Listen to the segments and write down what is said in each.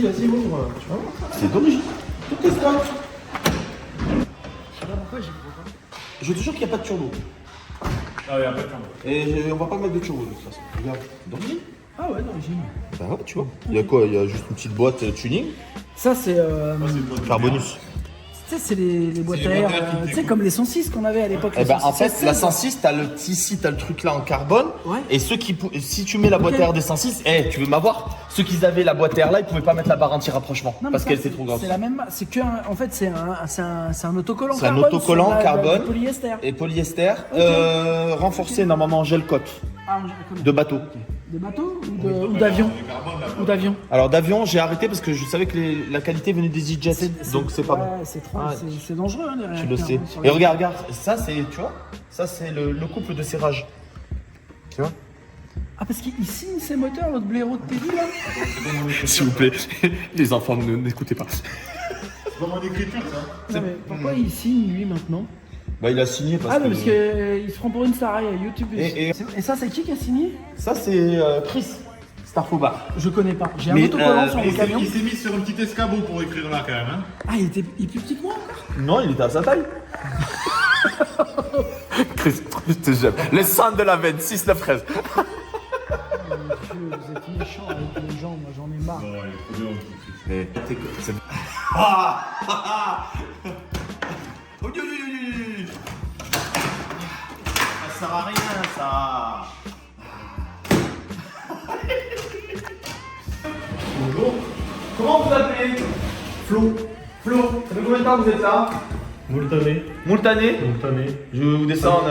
vas-y, ouvre. Tu vas voir. C'est d'origine. Tout est stock. Je sais pas pourquoi j'ai pas. Je te jure qu'il n'y a pas de turbo. Ah oui, après, turbo. Et on va pas mettre de turbo de toute façon. Regarde, d'origine. Ah ouais, d'origine. Bah ouais, tu vois. Il y a quoi? Il y a juste une petite boîte tuning. Ça, c'est. Carbonus. Tu sais, c'est les boîtes à les air, boîtes à air qui tu sais, comme les 106 qu'on avait à l'époque. Eh les ben, en 106, fait, la 106, t'as le petit ici, t'as le truc là en carbone. Ouais. Et ceux qui, si tu mets la boîte à air des 106, tu veux m'avoir? Ceux qui avaient la boîte à air là, ils pouvaient pas mettre la barre anti-rapprochement Non, mais parce ça, qu'elle était trop grosse. C'est la même. C'est que. En fait, c'est un autocollant C'est un carbone. autocollant sur carbone. du polyester. Et polyester, renforcé normalement en gel cote Ah, je connais. de bateau. De bateau ou d'avion? Ou d'avion. Alors d'avion, j'ai arrêté parce que je savais que la qualité venait des E-Jets, donc c'est pas bon. Ouais, c'est trop. Ah, C'est dangereux, hein, les Tu le réacteurs, sais. hein, sur Et les- regarde, ça c'est, tu vois, ça c'est le couple de serrage. Tu vois? Ah, parce qu'il signe ses moteurs, votre blaireau de TV là? S'il vous plaît, les enfants n'écoutez pas. C'est pas mon écriture, ça. Non, mais pourquoi il signe lui maintenant? Bah il a signé parce Ah, que. mais parce qu'il se prend pour une star à YouTube. Et- Et ça, c'est qui a signé? Ça c'est Chris Starfobar. Je connais pas. J'ai un Mais, autocollant sur mon Il camion. s'est mis sur un petit escabeau pour écrire là, quand même. Hein. Ah, il est plus petit que moi encore? Non, il était à sa taille. Chris, je te jure. Le sang de la veine, 6-9-13. Oh, mon Dieu, vous êtes méchants avec les gens, moi j'en ai marre. Non, il est trop bien, le petit Chris. Ça sert à rien, ça. Bonjour. Comment vous appelez? Flo. Flo, ça fait combien de temps que vous êtes là? Moultané. Moultané. Je vous descends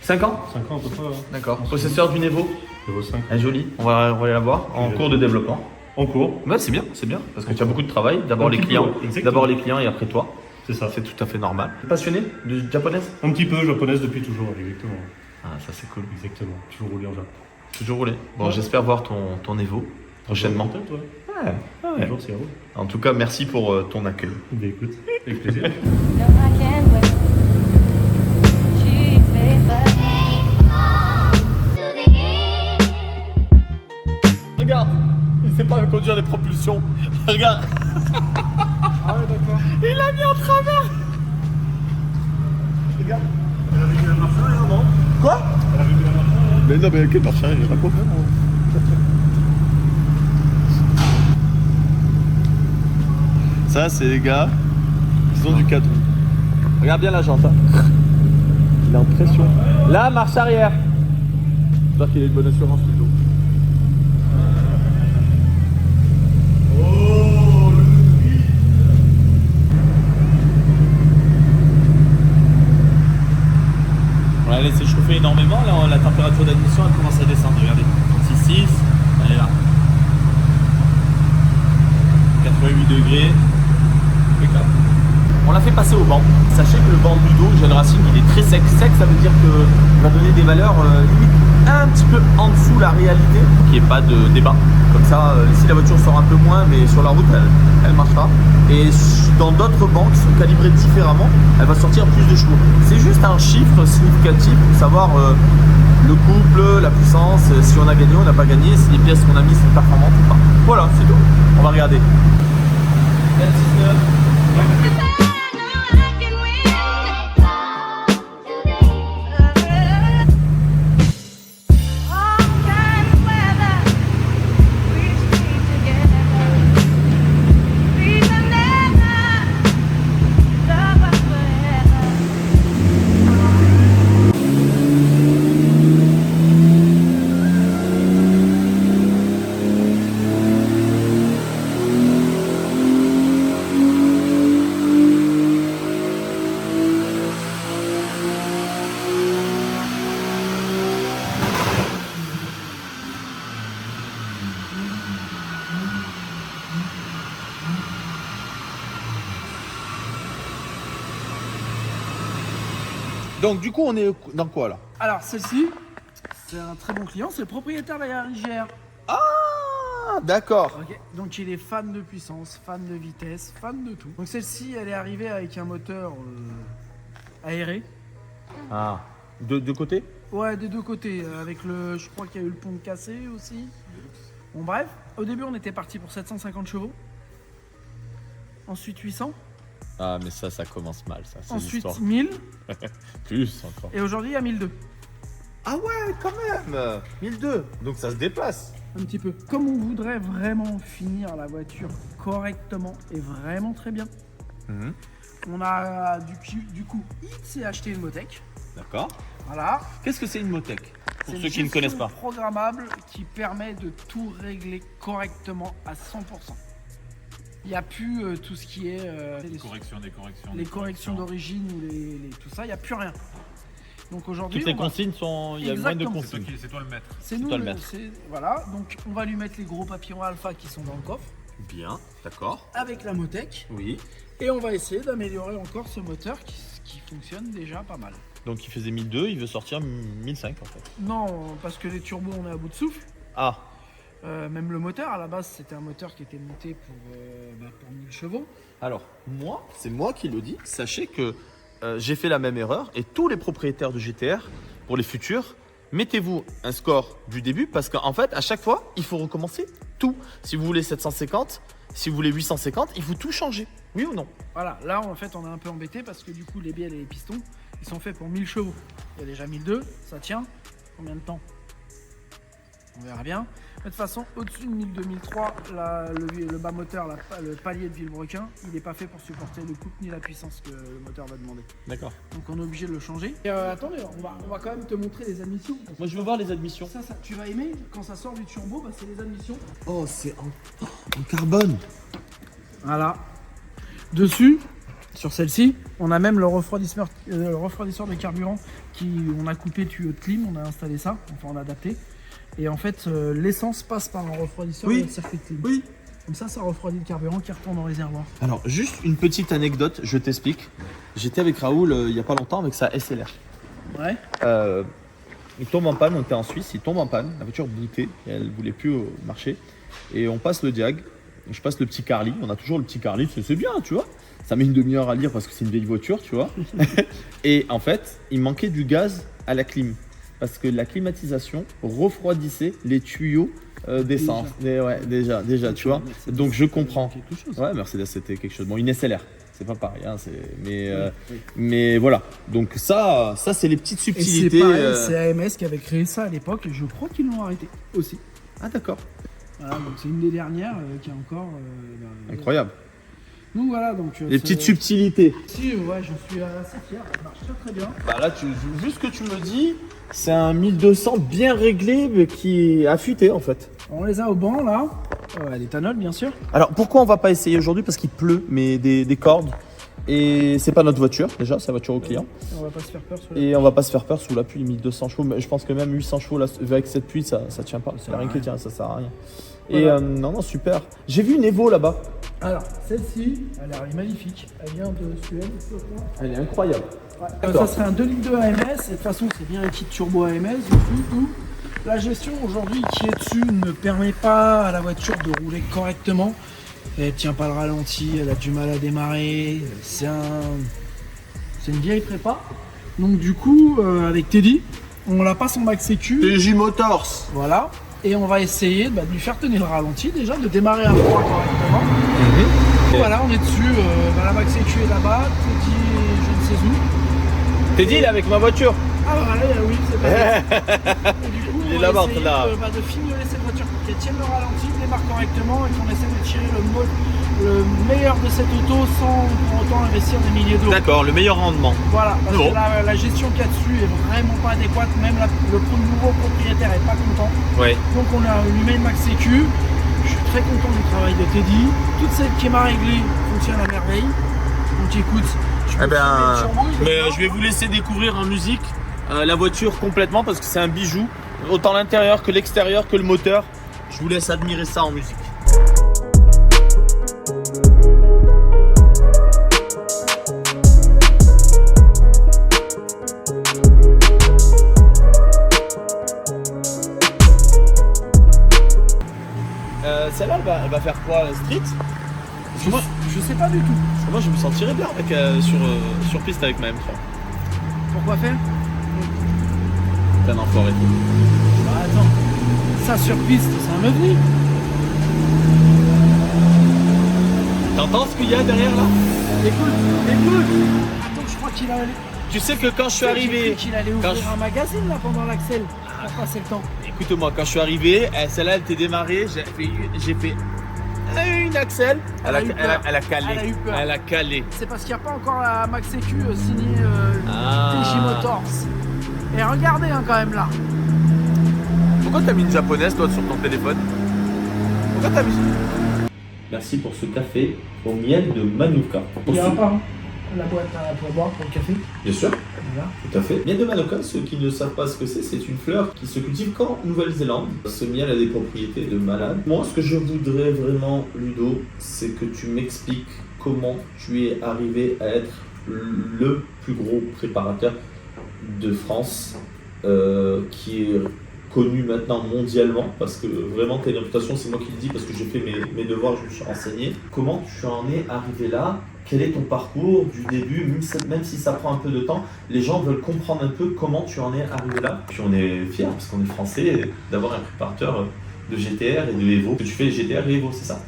5 ans. 5 ans à peu près. Hein. D'accord. Possesseur du Nevo. Niveau 5. Elle est jolie. On va aller la voir en cours de développement. En cours. Ouais, c'est bien, parce que tu as beaucoup de travail. D'abord Un les petit peu, clients, ouais, exactement. d'abord les clients et après toi. C'est ça. C'est tout à fait normal. Passionné de japonaise? Un petit peu japonaise depuis toujours, exactement. Ah, ça c'est cool. Exactement. Toujours roulé en Japon. Toujours roulé. Bon, Ouais. j'espère voir ton Evo prochainement. Peut-être, ouais. Ouais. Un jour, c'est à vous. En tout cas, merci pour ton accueil. Ben écoute, avec plaisir. No, I can't wait. She said, but Regarde, il sait pas conduire les propulsions. Regarde, Ah, ouais, d'accord. il l'a mis en travers. Regarde. Elle avait mis la marche arrière, non? Quoi? Elle avait mis la marche arrière. Mais non, mais quelle marche arrière, j'ai pas compris. Ça, c'est les gars qui ont du 4 roues. Regarde bien la jante. Hein. Il est en pression. Là, marche arrière. J'espère qu'il a une bonne assurance plutôt. On l'a laissé chauffer énormément. Là, la température d'admission elle commence à descendre. Regardez, 36,6, elle est là. 88 degrés. Impeccable. On l'a fait passer au banc. Sachez que le banc Ludo, Gel Racing, il est très sec. Sec, ça veut dire qu'il va donner des valeurs limite un petit peu en dessous la réalité, qu'il n'y ait pas de débat. Comme ça, ici la voiture sort un peu moins, mais sur la route, elle marchera. Et dans d'autres bancs qui sont calibrés différemment, elle va sortir plus de chevaux. C'est juste un chiffre significatif pour savoir le couple, la puissance, si on a gagné, on n'a pas gagné, si les pièces qu'on a mises sont performantes ou pas. Voilà, c'est tout. On va regarder. 26,9. Donc du coup, on est dans quoi là? Alors, celle-ci, c'est un très bon client, c'est le propriétaire de la RIGR. Ah, d'accord. Ok, donc il est fan de puissance, fan de vitesse, fan de tout. Donc celle-ci, elle est arrivée avec un moteur aéré. Ah, de côté? Ouais, des deux côtés. Avec le, je crois qu'il y a eu le pont cassé aussi. Bon bref, au début on était parti pour 750 chevaux. Ensuite 800. Ah, mais ça commence mal, ça. C'est Ensuite l'histoire. 1000. Plus encore. Et aujourd'hui il y a 1002. Ah ouais, quand même 1002. Donc ça se déplace. Un petit peu. Comme on voudrait vraiment finir la voiture correctement et vraiment très bien, on a du coup s'est acheté une Motec. D'accord. Voilà. Qu'est-ce que c'est une Motec? Pour C'est ceux une qui ne connaissent pas. gestion programmable qui permet de tout régler correctement à 100%. Il n'y a plus tout ce qui est Des corrections. les corrections d'origine ou tout ça, il n'y a plus rien. Donc aujourd'hui, Toutes les consignes sont. Il y a moins de Exactement. consignes. C'est toi le maître. c'est c'est nous, toi le maître. voilà. Donc on va lui mettre les gros papillons alpha qui sont dans le coffre Bien, d'accord. avec la Motec Oui. et on va essayer d'améliorer encore ce moteur qui fonctionne déjà pas mal. Donc il faisait 1002, il veut sortir 1005 en fait. Non, parce que les turbos on est à bout de souffle. Ah, Même le moteur à la base c'était un moteur qui était monté pour 1000 chevaux. alors moi, c'est moi qui le dis. Sachez que j'ai fait la même erreur et tous les propriétaires de GTR, pour les futurs, mettez-vous un score du début parce qu'en fait, à chaque fois, il faut recommencer tout. Si vous voulez 750, si vous voulez 850, il faut tout changer. Oui ou non? Voilà, là en fait on est un peu embêté parce que du coup les bielles et les pistons ils sont faits pour 1000 chevaux. Il y a déjà 1002, ça tient. Combien de temps? On verra bien. De toute façon, au-dessus de 1002, 1003, le bas moteur, le palier de Villebrequin, il n'est pas fait pour supporter le couple ni la puissance que le moteur va demander. D'accord. Donc on est obligé de le changer. Et attendez, on va quand même te montrer les admissions. Moi, je veux voir les admissions. Ça, tu vas aimer, quand ça sort du turbo, bah, c'est les admissions. Oh, c'est en carbone. Voilà. Dessus, sur celle-ci, on a même le refroidisseur de carburant on a coupé tuyau de clim, on a installé ça, enfin on a adapté. Et en fait, l'essence passe par un refroidisseur Oui. de circuit de clim. Oui. Comme ça refroidit le carburant qui retourne au réservoir. Alors, juste une petite anecdote, je t'explique. J'étais avec Raoul il n'y a pas longtemps avec sa SLR. Ouais. Il tombe en panne, on était en Suisse, il tombe en panne, la voiture boutée, et elle voulait plus marcher. Et on passe le diag, je passe le petit Carly, on a toujours le petit Carly, c'est bien, tu vois. Ça met une demi-heure à lire parce que c'est une vieille voiture, tu vois. Et en fait, il manquait du gaz à la clim. Parce que la climatisation refroidissait les tuyaux d'essence. Déjà, tu vois. Donc je comprends. Quelque chose. Ouais, Mercedes c'était quelque chose. Bon, une SLR, c'est pas pareil, hein, mais voilà. Donc ça c'est les petites Et c'est subtilités. pareil, c'est AMS qui avait créé ça à l'époque et je crois qu'ils l'ont arrêté aussi. Ah d'accord, Voilà, donc c'est une des dernières qui a encore. incroyable. Donc voilà, donc. Les petites subtilités. Si, ouais, je suis assez fier, ça marche très bien. Bah là, vu ce que tu me dis, c'est un 1200 bien réglé mais qui est affûté en fait. On les a au banc là, l'éthanol bien sûr. Alors pourquoi on va pas essayer aujourd'hui? Parce qu'il pleut, mais des cordes. Et c'est pas notre voiture déjà, c'est la voiture au client. On va pas se faire peur sur la... Et on va pas se faire peur sous la pluie, 1200 chevaux. Mais je pense que même 800 chevaux là, avec cette pluie, ça tient pas. C'est rien qui tient, ça sert à rien. Voilà. Et non, super. J'ai vu une Evo là-bas. Alors, celle-ci, elle est magnifique. Elle vient de Suède, je crois. Elle est incroyable. Ouais. D'accord. Ça serait un 2 litres de AMS. Et de toute façon, c'est bien un kit turbo AMS. Du coup, la gestion aujourd'hui qui est dessus ne permet pas à la voiture de rouler correctement. Elle tient pas le ralenti, elle a du mal à démarrer. C'est une vieille prépa. Donc du coup, avec Teddy, on la passe en max sécu. TJ Motors. Voilà. Et on va essayer de lui faire tenir le ralenti déjà, de démarrer à froid correctement. Voilà, on est dessus. La max sécu est là-bas. Teddy, je ne sais où. T'es dit, il est avec ma voiture. Ah voilà, oui, c'est pas vrai. Et du coup, Il est on là-bas, va essayer là. de fignoler cette voiture pour qu'elle tienne le ralenti, démarre correctement et qu'on essaie de tirer le meilleur de cette auto sans pour autant investir des milliers d'euros. D'accord, le meilleur rendement. Voilà, parce Bon. que la gestion qu'il y a dessus est vraiment pas adéquate, même le nouveau propriétaire est pas content. Ouais. Donc on lui met une max sécu. Je suis très content du travail de Teddy. Toute celle qui m'a réglée fonctionne à merveille. Donc écoute, je peux filmer le turbo, il est je vais vous laisser découvrir en musique la voiture complètement parce que c'est un bijou. Autant l'intérieur que l'extérieur que le moteur. Je vous laisse admirer ça en musique. Celle-là, elle va faire quoi? Street? Parce que moi, Je sais pas du tout. parce que moi, je me sentirais bien avec, sur piste avec ma M3. Pourquoi faire? T'es un enfoiré. Bah attends, ça sur piste, c'est un ovni. T'entends ce qu'il y a derrière là? Écoute. Attends, je crois qu'il a... Tu sais que quand je suis J'ai arrivé... cru qu'il allait quand ouvrir je- un magazine là pendant l'accel pour passer le temps. Écoute-moi, quand je suis arrivé, celle-là elle t'est démarrée, j'ai fait une accel, elle a calé. Elle a eu peur. Elle a calé. C'est parce qu'il n'y a pas encore la Max Sécu signée Ah. TJ Motors. Et regardez hein, quand même là. Pourquoi t'as mis une japonaise toi sur ton téléphone? Pourquoi t'as mis... Merci pour ce café au miel de Manuka. Il n'y a pas hein, la boîte pour boire pour le café. Bien sûr. Voilà. Tout à fait. Miel de Manuka, ceux qui ne savent pas ce que c'est une fleur qui se cultive qu'en Nouvelle-Zélande. Ce miel a des propriétés de malade. Moi, ce que je voudrais vraiment, Ludo, c'est que tu m'expliques comment tu es arrivé à être le plus gros préparateur de France, qui est connu maintenant mondialement, parce que vraiment tu as une réputation, c'est moi qui le dis, parce que j'ai fait mes devoirs, je me suis renseigné. Comment tu en es arrivé là? Quel est ton parcours du début, même si ça prend un peu de temps, les gens veulent comprendre un peu comment tu en es arrivé là. Puis on est fiers, parce qu'on est français, d'avoir un préparateur de GTR et de Evo. Tu fais GTR et Evo, c'est ça?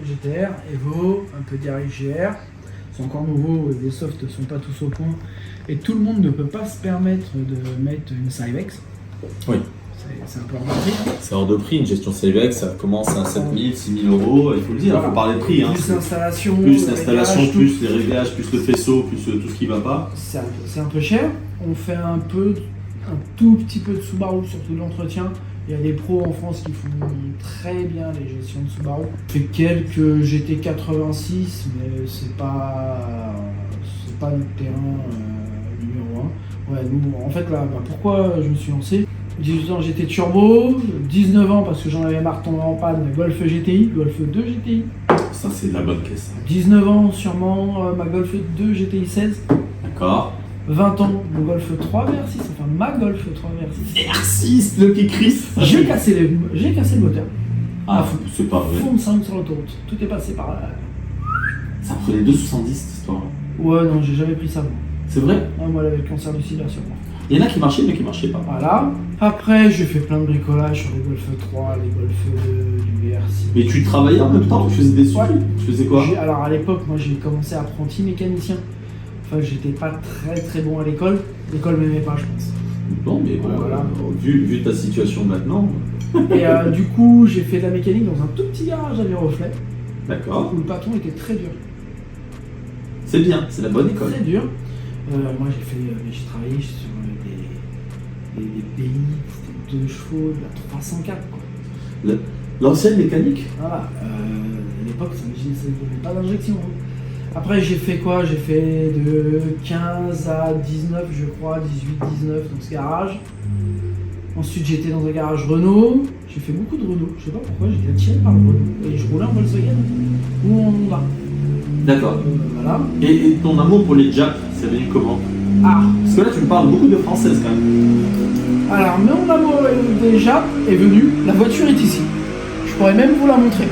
GTR, Evo, un peu d'RX GR. C'est encore nouveau, les softs ne sont pas tous au point. Et tout le monde ne peut pas se permettre de mettre une Cyvex. Oui. C'est un peu hors de prix. Hein. C'est hors de prix, une gestion Cyvex, ça commence à 7 000, 6 000 euros, il faut le dire, il faut parler de prix. Plus l'installation, plus l'installation, réglages, plus les réglages, plus le faisceau, plus tout ce qui va pas. C'est un peu cher. On fait un tout petit peu de Subaru, surtout de l'entretien. Il y a des pros en France qui font très bien les gestions de Subaru. J'ai fait quelques GT86, mais c'est pas notre terrain numéro 1. Ouais, nous, en fait, là, pourquoi je me suis lancé? 18 ans, j'étais turbo, 19 ans parce que j'en avais marre de tomber en panne, Golf GTI, Golf 2 GTI. Ça, c'est de la bonne caisse. 19 ans, sûrement, ma Golf 2 GTI 16. D'accord. 20 ans, mon Golf 3 VR6, enfin ma Golf 3 VR6. R6, le Kikris. J'ai cassé le moteur. Ah, c'est pas vrai. Fond de 5 sur l'autoroute. Tout est passé par là. Ça prenait 2,70 cette histoire. Ouais, non, j'ai jamais pris ça, moi. C'est vrai? Ouais, moi, avec le cancer du sida, sûrement. Il y en a qui marchaient, mais qui marchaient pas. Voilà. Après, j'ai fait plein de bricolage sur les Golf 3, les Golf 2, du VR6. Mais tu travaillais en même temps? Tu faisais des suivis? Ouais. Tu faisais quoi? Alors, à l'époque, moi, j'ai commencé apprenti mécanicien. Enfin, j'étais pas très très bon à l'école. L'école m'aimait pas, je pense. Non, mais Voilà. vu ta situation maintenant. Et du coup, j'ai fait de la mécanique dans un tout petit garage à Viroflay, D'accord. où le patron était très dur. C'est bien, c'est la bonne école. Très dur. Moi, j'ai travaillé sur des pays, c'était 2 chevaux, de la 304, quoi. L'ancienne mécanique? Voilà. À l'époque, ça n'avait pas d'injection. Hein. Après, j'ai fait quoi? J'ai fait de 15 à 19, je crois, 18-19 dans ce garage. Ensuite, j'étais dans un garage Renault. J'ai fait beaucoup de Renault. Je sais pas pourquoi, j'étais attiré par le Renault. Et je roulais en Volkswagen ou en Honda. D'accord. Voilà. Et ton amour pour les Japs, ça venu comment? Ah, Parce que là, tu me parles beaucoup de française quand même. alors, mon amour déjà est venu. La voiture est ici. Je pourrais même vous la montrer.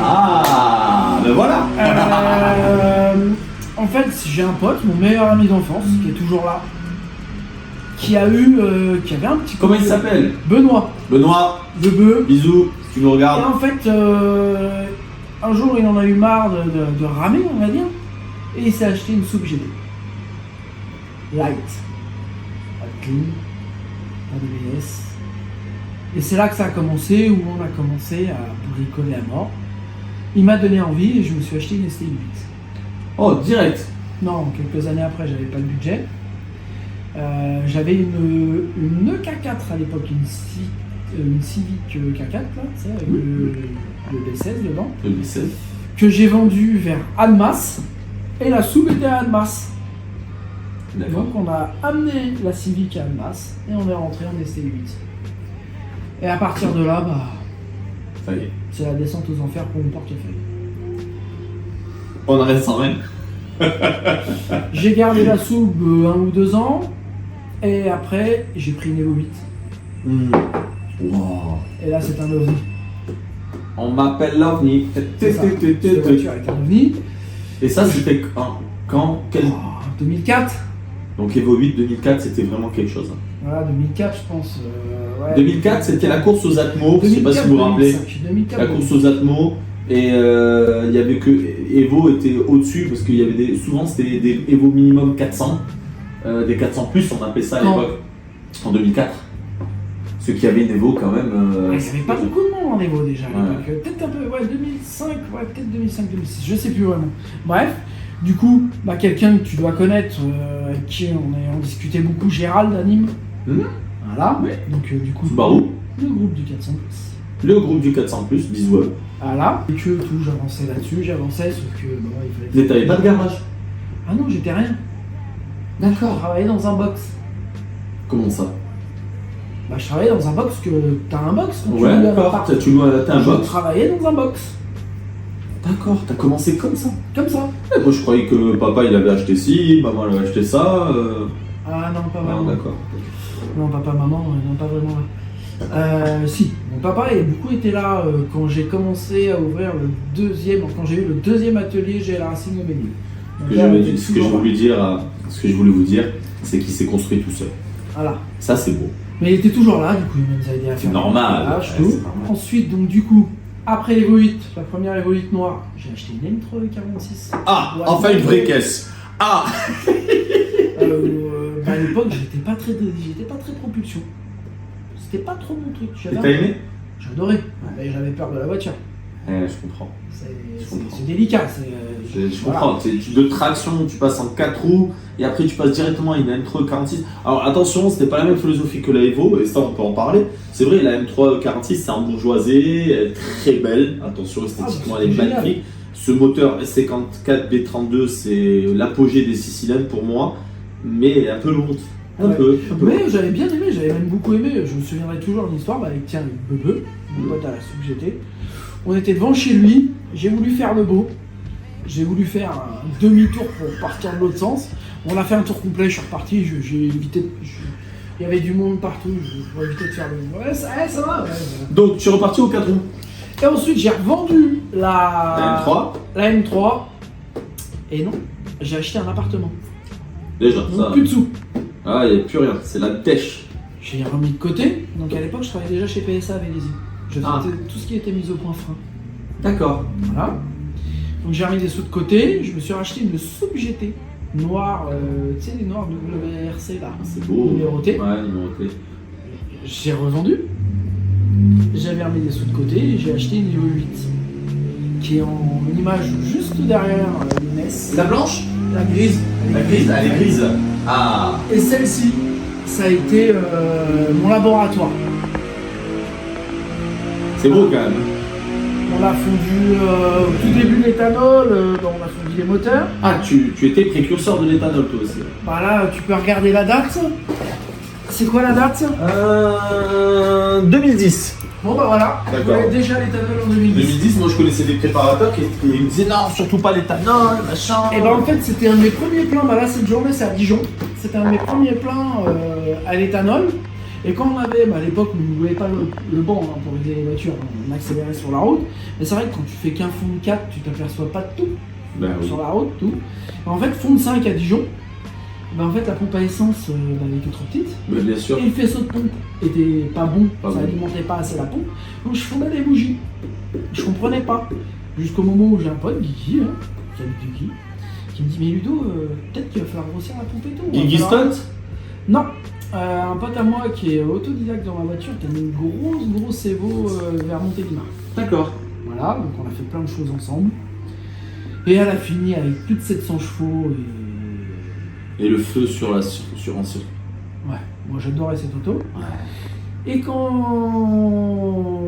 Ah, ben voilà. En fait, j'ai un pote, mon meilleur ami d'enfance, qui est toujours là, qui avait un petit... Comment il s'appelle? Benoît. Benoît, De Beu. bisous, si tu nous Et regardes. en fait, un jour, il en a eu marre de ramer, on va dire, et il s'est acheté une soupe GT. Light. Pas de clean, pas d'ABS. Et c'est là que ça a commencé, où on a commencé à bricoler à mort. Il m'a donné envie et je me suis acheté une STI 8. Oh, direct. Non, quelques années après, j'avais pas le budget. J'avais une K4 à l'époque, une Civic K4, là, tu sais, avec le B16 dedans, Le B16. que j'ai vendu vers Annemasse, et la soupe était à Annemasse. D'accord. Donc on a amené la Civic à Annemasse, et on est rentré en STI 8. Et à partir de là, bah, Ça y est. c'est la descente aux enfers pour mon portefeuille. On arrête sans rien. J'ai gardé la soupe 1 ou 2 ans, et après, j'ai pris une Evo 8. Wow. Et là, c'est un ovni. On m'appelle l'OVNI. C'est ça. Cette voiture est un ovni. Et ça, c'était quand quel... 2004. Donc Evo 8 2004, c'était vraiment quelque chose. Voilà, 2004, je pense. Ouais. 2004, c'était la course aux Atmos, je sais pas si vous vous rappelez. 2004, La course aux Atmos, et il y avait que Evo était au-dessus, parce qu'il y avait souvent c'était des Evo minimum 400, des 400 plus, on appelait ça à Quand l'époque, en 2004. Ceux qui avaient une Evo quand même. Il n'y avait pas beaucoup de monde en Evo déjà à Ouais. l'époque. Peut-être un peu, ouais, 2005, ouais, peut-être 2005-2006, je sais plus vraiment. Bref, du coup, bah, quelqu'un que tu dois connaître, avec qui on discutait beaucoup, Gérald d'Anime. Hmm. Voilà, Ouais. donc du coup, Subaru, le groupe du 400+. le groupe du 400 bisous à eux. Voilà, et que tout, j'avançais là-dessus, sauf que bon, il fallait. Mais t'avais pas de garage. Ah non, j'étais rien. Je travaillais dans un box. Comment ça? Bah, je travaillais dans un box que t'as un box quand tu Ouais, loues un d'accord, appart. tu loues un Je box. travaillais dans un box, D'accord, t'as commencé comme ça. comme ça. Eh, moi je croyais que papa il avait acheté ci, maman elle avait acheté ça. Ah non, pas Ah, vraiment. d'accord. Non, papa, maman, non, pas vraiment. Si, mon papa a beaucoup été là quand j'ai commencé à ouvrir quand j'ai eu le deuxième atelier GL Racing au Ménil. Ce que je voulais vous dire, c'est qu'il s'est construit tout seul. Voilà. Ça c'est beau. Mais il était toujours là, du coup, il nous a aidé à faire. normal. Voilà, Ouais, je trouve. c'est normal. Ensuite, donc, du coup, après l'Evo 8, la première Evo 8 noire, j'ai acheté une M3 46. Ah, Ouais, enfin une vraie caisse. Ah. Bah, à l'époque, j'étais pas très propulsion. C'était pas trop mon truc. Et t'as aimé? J'adorais. Mais j'avais peur de la voiture. Je comprends. C'est délicat. Je Voilà. comprends. De traction, tu passes en 4 roues et après tu passes directement à une M3 46. Alors attention, c'était pas la même philosophie que la Evo et ça on peut en parler. C'est vrai, la M3 46 c'est embourgeoisée, elle est très belle. Attention, esthétiquement elle est c'est génial. magnifique. Ce moteur S54 B32 c'est l'apogée des 6 cylindres pour moi, mais elle est un peu lourde. Un Ouais. peu. Mais j'avais bien aimé, j'avais même beaucoup aimé. Je me souviendrai toujours d'une histoire avec Bebe, mon pote à la soupe j'étais. On était devant chez lui, j'ai voulu faire le beau. J'ai voulu faire un demi-tour pour partir de l'autre sens. On a fait un tour complet, je suis reparti, j'ai évité. Il y avait du monde partout, j'ai évité de faire le. Ouais, ça va. Ouais. Donc tu es reparti au 4 roues. Et ensuite, j'ai revendu La M3, la M3. Et non, j'ai acheté un appartement. déjà Donc ça. plus de sous. Ah, il n'y a plus rien, c'est la dèche. J'ai remis de côté. Donc à l'époque, je travaillais déjà chez PSA à Vélizy. Je faisais Ah. tout ce qui était mis au point frein. D'accord. Voilà. Donc j'ai remis des sous de côté. Je me suis racheté une Sub GT noire, tu sais, les noirs de WRC là. C'est beau. Numéroté. Ouais, numéroté. J'ai revendu. J'avais remis des sous de côté et j'ai acheté une Evo 8 qui est en image juste derrière l'INES. La blanche? La grise. La grise, elle est grise. Ah. Et celle-ci, ça a été mon laboratoire. C'est beau quand même. On a fondu au tout début de l'éthanol, on a fondu les moteurs. Ah, tu étais précurseur de l'éthanol toi aussi. Bah là, tu peux regarder la date. C'est quoi la date? 2010. Bon bah voilà, D'accord. vous avez déjà l'éthanol en 2010. 2010, moi je connaissais des préparateurs qui me disaient non, surtout pas l'éthanol, machin. Et ben en fait, c'était un de mes premiers pleins. Bah là, cette journée, c'est à Dijon. C'était un de mes premiers pleins à l'éthanol. Et quand on avait, à l'époque, on ne voulait pas le banc pour régler les voitures, on accélérait sur la route. Mais c'est vrai que quand tu fais qu'un fond de 4, tu t'aperçois pas de tout. Ben oui. Sur la route, tout. Et en fait, fond de 5 à Dijon, ben en fait, la pompe à essence elle était trop petite. Mais bien sûr. Et le faisceau de pompe était pas bon, Pas ça bon. alimentait pas assez la pompe. Donc je fondais des bougies. Je comprenais pas. Jusqu'au moment où j'ai un pote, Guigui, qui habite Guigui, qui me dit: mais Ludo, peut-être qu'il va falloir grossir la pompe et tout. Guigui Il va falloir- Scott? Non. Un pote à moi qui est autodidacte dans ma voiture, qui a une grosse Evo vers Montélimar. D'accord. Voilà, donc on a fait plein de choses ensemble. Et elle a fini avec plus de 700 chevaux Et le feu sur un Ouais, moi j'adorais cette auto. Et quand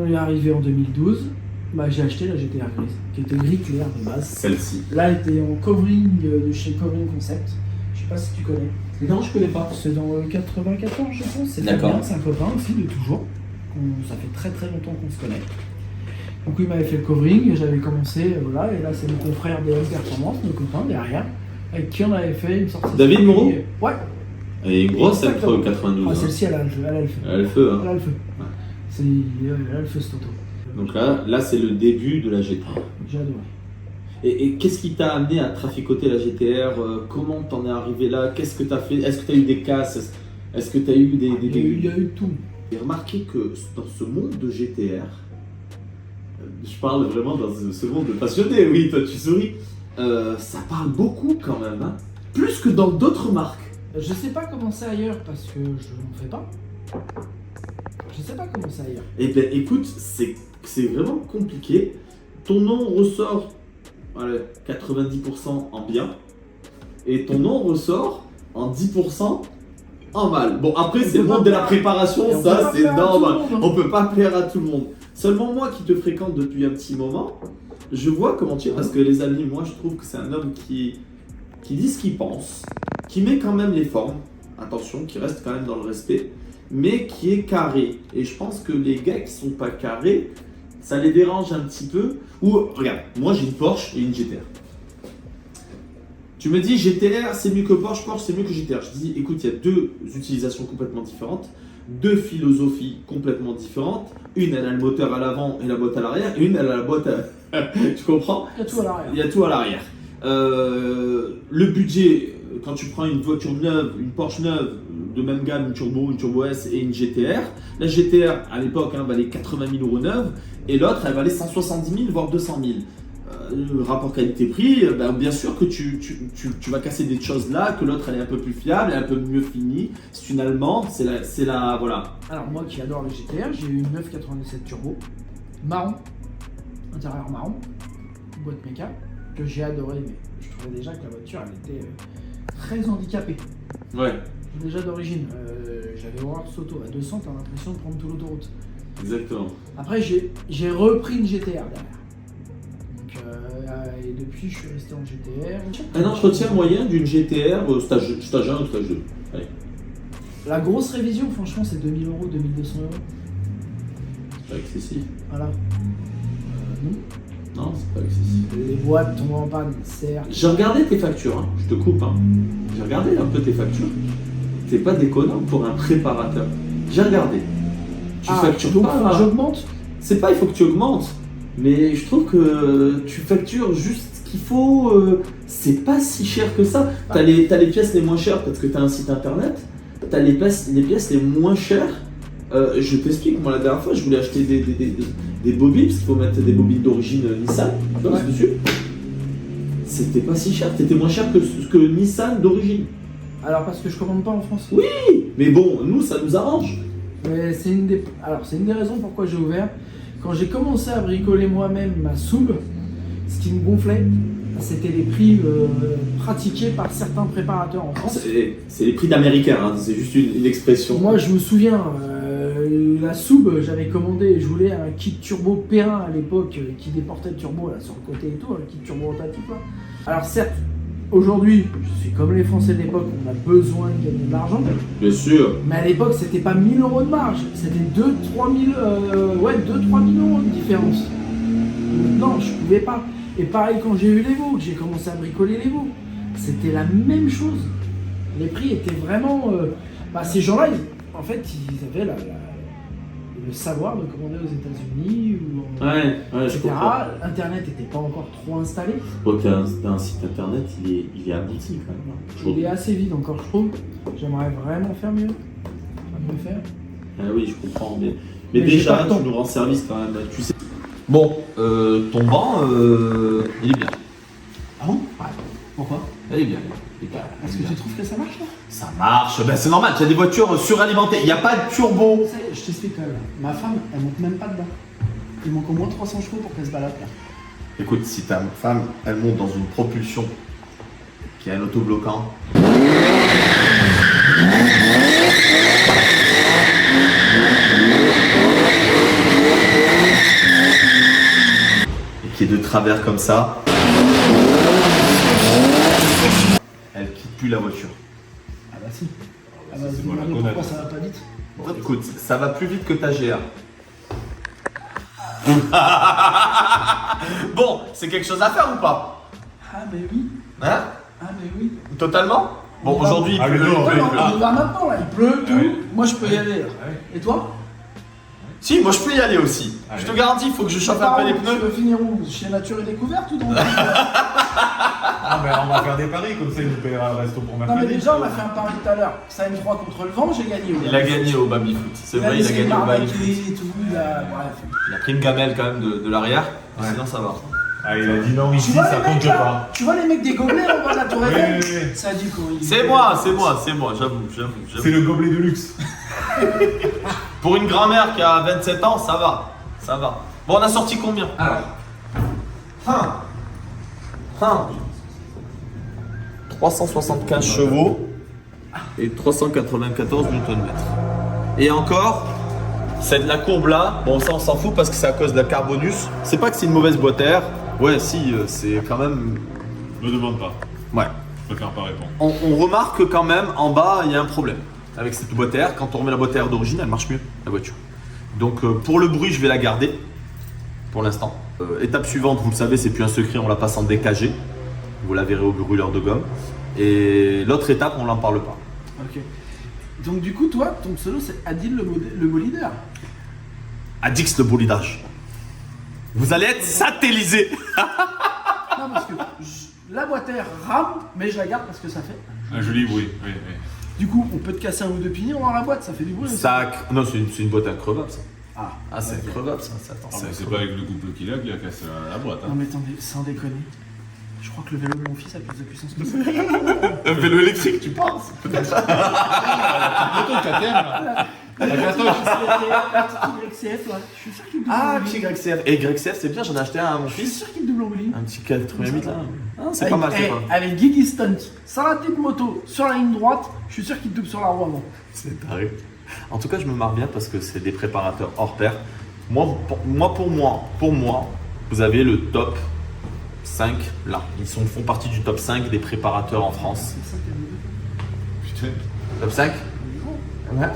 on est arrivé en 2012, bah, j'ai acheté la GTR grise, qui était gris clair de base. Celle-ci. Là, elle était en covering de chez Covering Concept. Je sais pas si tu connais. Non, je connais pas. C'est dans le 94, je pense. C'est D'accord. Fabien, c'est un copain aussi de toujours. Ça fait très très longtemps qu'on se connaît. Donc il m'avait fait le covering, j'avais commencé, voilà, et là c'est mon confrère DM Performance, mon copain derrière, avec qui on avait fait une sortie. David Moreau? Ouais. Elle est grosse, elle Exactement. entre 92. Ah, hein. celle-ci, elle a le feu. Elle a le feu. Elle a le feu, hein. Elle a le feu. Ouais. Elle a le feu cette auto. Donc là c'est le début de la GTR. J'ai adoré. Et qu'est-ce qui t'a amené à traficoter la GTR? Comment t'en es arrivé là? Qu'est-ce que t'as fait? Est-ce que t'as eu des casses? Est-ce que tu as eu des Il y a eu tout. J'ai remarqué que dans ce monde de GTR, je parle vraiment dans ce monde de passionné, oui, toi tu souris, ça parle beaucoup quand même, hein, plus que dans d'autres marques. Je sais pas comment c'est ailleurs parce que je n'en fais pas. Je sais pas comment c'est ailleurs. Eh bien écoute, c'est vraiment compliqué. Ton nom ressort allez, 90% en bien, et ton nom ressort en 10% en mal. Bon après c'est le monde de la préparation, ça c'est normal. On peut pas plaire à tout le monde. Seulement moi qui te fréquente depuis un petit moment, je vois comment tu es, parce que les amis, moi je trouve que c'est un homme qui dit ce qu'il pense, qui met quand même les formes, attention, qui reste quand même dans le respect, mais qui est carré. Et je pense que les gars qui sont pas carrés, ça les dérange un petit peu. Ou regarde, moi j'ai une Porsche et une GTR. Tu me dis GTR c'est mieux que Porsche, Porsche c'est mieux que GTR. Je dis écoute, il y a deux utilisations complètement différentes, deux philosophies complètement différentes. Une elle a le moteur à l'avant et la boîte à l'arrière, et une elle a la boîte à... Tu comprends? Il y a tout à l'arrière. Il y a tout à l'arrière. Le budget, quand tu prends une voiture neuve, une Porsche neuve, de même gamme, une Turbo S et une GTR, la GTR à l'époque valait 80 000 euros neuve, et l'autre elle valait 170 000 voire 200 000. Le rapport qualité-prix, bien sûr que tu vas casser des choses là, que l'autre elle est un peu plus fiable, elle est un peu mieux finie. C'est une allemande, c'est la voilà. Alors moi qui adore les GTR, j'ai eu une 997 Turbo, marron, intérieur marron, boîte méca, que j'ai adoré, mais je trouvais déjà que la voiture elle était très handicapée. Ouais. Déjà d'origine, j'avais horreur de s'auto, à 200 t'as l'impression de prendre toute l'autoroute. Exactement. Après j'ai repris une GTR derrière. Et depuis je suis resté en GTR. Un entretien moyen d'une GTR, stage 1 ou stage 2. Allez. La grosse révision franchement c'est 2000 euros, 2200 euros. C'est pas excessif. Voilà. Non. Non, c'est pas excessif. Les boîtes tombent en panne, certes. J'ai regardé tes factures, hein. Je te coupe. Hein. J'ai regardé un peu tes factures. C'est pas déconnant pour un préparateur. J'ai regardé. Tu factures donc, pas. j'augmente. C'est pas il faut que tu augmentes, mais je trouve que tu factures juste ce qu'il faut. C'est pas si cher que ça. T'as les pièces les moins chères parce que t'as un site internet. T'as les pièces les moins chères. Je t'explique, moi la dernière fois je voulais acheter des bobines, parce qu'il faut mettre des bobines d'origine Nissan dessus. C'était pas si cher, c'était moins cher que Nissan d'origine. Alors parce que je commande pas en France. Oui, mais bon, nous ça nous arrange. Mais c'est une des raisons pourquoi j'ai ouvert. Quand j'ai commencé à bricoler moi-même ma soube, ce qui me gonflait, c'était les prix pratiqués par certains préparateurs en France. C'est les prix d'américains, hein. C'est juste une expression. Moi je me souviens, la soube, j'avais commandé, je voulais un kit turbo Perrin à l'époque qui déportait le turbo là, sur le côté et tout, un kit turbo rotatif là. Alors certes, aujourd'hui, je suis comme les Français de l'époque, on a besoin de gagner de l'argent. Bien sûr. Mais à l'époque, c'était pas 1000 euros de marge, c'était 2-3 000 euros de différence. Non, je pouvais pas. Et pareil quand j'ai eu l'Evo, que j'ai commencé à bricoler l'Evo, c'était la même chose. Les prix étaient vraiment... ces gens-là, en fait, ils avaient le savoir de commander aux États-Unis ou Ouais, je etc. comprends. Internet n'était pas encore trop installé. Donc un site internet, il est abouti quand même. Il est assez vide encore, je trouve. J'aimerais vraiment faire mieux. Mieux faire. Ah oui, je comprends. Mais Mais j'ai déjà, pas le temps. tu nous rends service quand même. Tu sais. Bon, ton banc, il est bien. Ah bon? Ouais. Pourquoi? Il est bien. Est-ce que tu trouves que ça marche là? Ça marche, c'est normal, tu as des voitures suralimentées, il n'y a pas de turbo. Je t'explique quand même. Ma femme, elle monte même pas dedans. Il manque au moins 300 chevaux pour qu'elle se balade là. Écoute, si ta femme, elle monte dans une propulsion qui a un autobloquant, et qui est de travers comme ça, elle quitte plus la voiture. Ah bah si. Ah bah c'est vous moi la demandez pourquoi connasse. ça va pas vite. Bon, écoute, ça va plus vite que ta GR. Bon, c'est quelque chose à faire ou pas? Ah mais oui. Hein? Ah mais oui. Totalement? Bon, aujourd'hui, Ah, il mais pleut. non, On y va maintenant là, il pleut, tout. Ouais. Moi je peux y aller là. Ouais. Et toi? Si Si, moi je peux y aller aussi. Je te garantis, il faut que je chauffe un peu les Tu pneus. veux finir où? Chez Nature et Découverte ou dans Ah, mais on va faire des paris, comme ça il nous paiera le resto pour Non, mercredi. mais déjà, on a fait un pari tout à l'heure. Ça M3 contre le vent, j'ai gagné. Il a gagné au baby foot. C'est vrai, il a gagné au baby foot. et tout. Bref. Il a pris une gamelle quand même de l'arrière. Sinon ça va. Ah, il a dit non, Tu ici vois, ça les compte mecs, là, pas. tu vois les mecs des gobelets en bas de la tour Eiffel? Oui, oui, oui. Ça a dit quoi? C'est moi, j'avoue. C'est le gobelet de luxe. Pour une grand-mère qui a 27 ans, ça va. Bon, on a sorti combien? Alors. 375 chevaux et 394 Nm. Et encore, c'est de la courbe là. Bon, ça on s'en fout parce que c'est à cause de la Carbonus. C'est pas que c'est une mauvaise boîte à air. Ouais, si, c'est quand même. Me demande pas. Ouais. Je préfère pas répondre. On remarque quand même en bas, il y a un problème avec cette boîte à air. Quand on remet la boîte à air d'origine, elle marche mieux, la voiture. Donc pour le bruit, je vais la garder pour l'instant. Étape suivante, vous le savez, c'est plus un secret, on la passe en DKG. Vous la verrez au brûleur de gomme. Et l'autre étape, on n'en parle pas. Ok. Donc, du coup, toi, ton pseudo, c'est Adil le bolideur. Adix le bolidage. Vous allez être satellisé. Non, parce que la boîte à air rame, mais je la garde parce que ça fait. Un joli bruit, oui. Du coup, on peut te casser un ou deux pignons dans la boîte, ça fait du bruit. aussi. Non, c'est une boîte increvable ça. Ah, C'est ok. increvable ça. Ah, mais c'est pas avec le couple qu'il a cassé la boîte. Non, Hein. mais attendez, sans déconner. Je crois que le vélo de mon fils a plus de puissance que ça. Un vélo électrique, tu penses? Moto KTM là. La Gastoche. La petite XCF, là. Je suis sûr qu'il double Ah, en petit bowling. GrexCF. Et GrexCF, c'est bien, j'en ai acheté un à mon Je suis fils. sûr qu'il double en bowling. Un petit 88 là. Ah, c'est Avec- pas mal, c'est pas mal. Avec Gigi Stunt, sans la petite moto, sur la ligne droite, je suis sûr qu'il double sur la roue avant. C'est taré. En tout cas, je me marre bien parce que c'est des préparateurs hors pair. Pour moi, vous avez le top 5 là. Font partie du top 5 des préparateurs en France. Putain. Top 5? Ouais.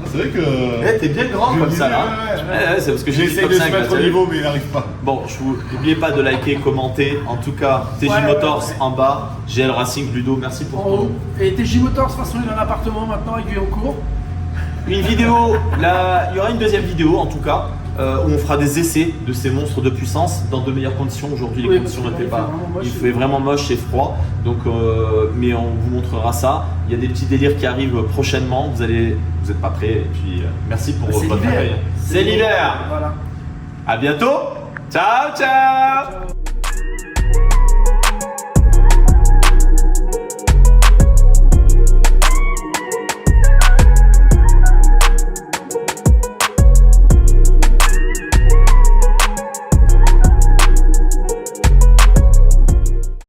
C'est vrai que. Eh, t'es bien grand Je comme me ça disais, là. ouais. C'est parce que j'ai dit J'essaie top de 5 se là, mettre au t'as vu. niveau, mais il n'arrive pas. Bon, n'oubliez pas de liker, commenter. En tout cas, TJ Ouais, Motors ouais. en bas, GL Racing Ludo, merci pour En tout. haut. Et TJ Motors, de toute façon, il a un appartement maintenant avec lui en cours. Une vidéo, il y aura une deuxième vidéo en tout cas, où on fera des essais de ces monstres de puissance dans de meilleures conditions. Aujourd'hui, les Oui, conditions parce que n'étaient là, pas. il Il fait fait vraiment moche et froid. Donc, mais on vous montrera ça. Il y a des petits délires qui arrivent prochainement. Vous n'êtes pas prêts. Et puis, merci pour C'est votre l'hiver. accueil. C'est l'hiver. Voilà. À bientôt. Ciao, ciao. Ciao.